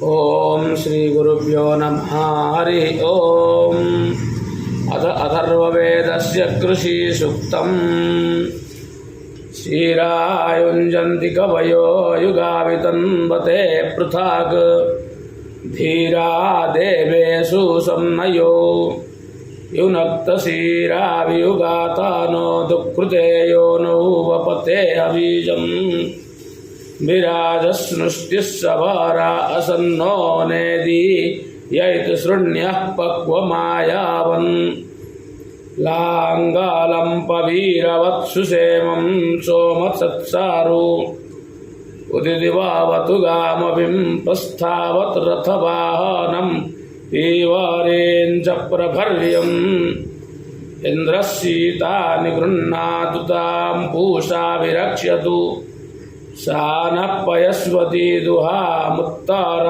ओम श्री गुरुभ्यो नमः। हरि ओम। अथ अथर्ववेदस्य कृषि सूक्तम्। श्रीरायुञ्जन्ति कवयो युगावितन्वते पृथक् धीरा देवेषु सम्नयो युनक्तशीरावियुगातानो दुःकृते यो नो वपते अबीजम् विराजस्नुष्टिः सवारा असन्नो नेदी यैत शृण्यः पक्वमायावन् लाङ्गालं पवीरवत्सुषेमं सोमसत्सारु उदिदिवावतु गामभिं प्रस्थावत् रथवाहनं पीवारेण च प्रभर्यम् इन्द्रः सीतानि गृह्णातु तां पूषा विरक्ष्यतु सा नः पयस्वती दुहामुत्तरा।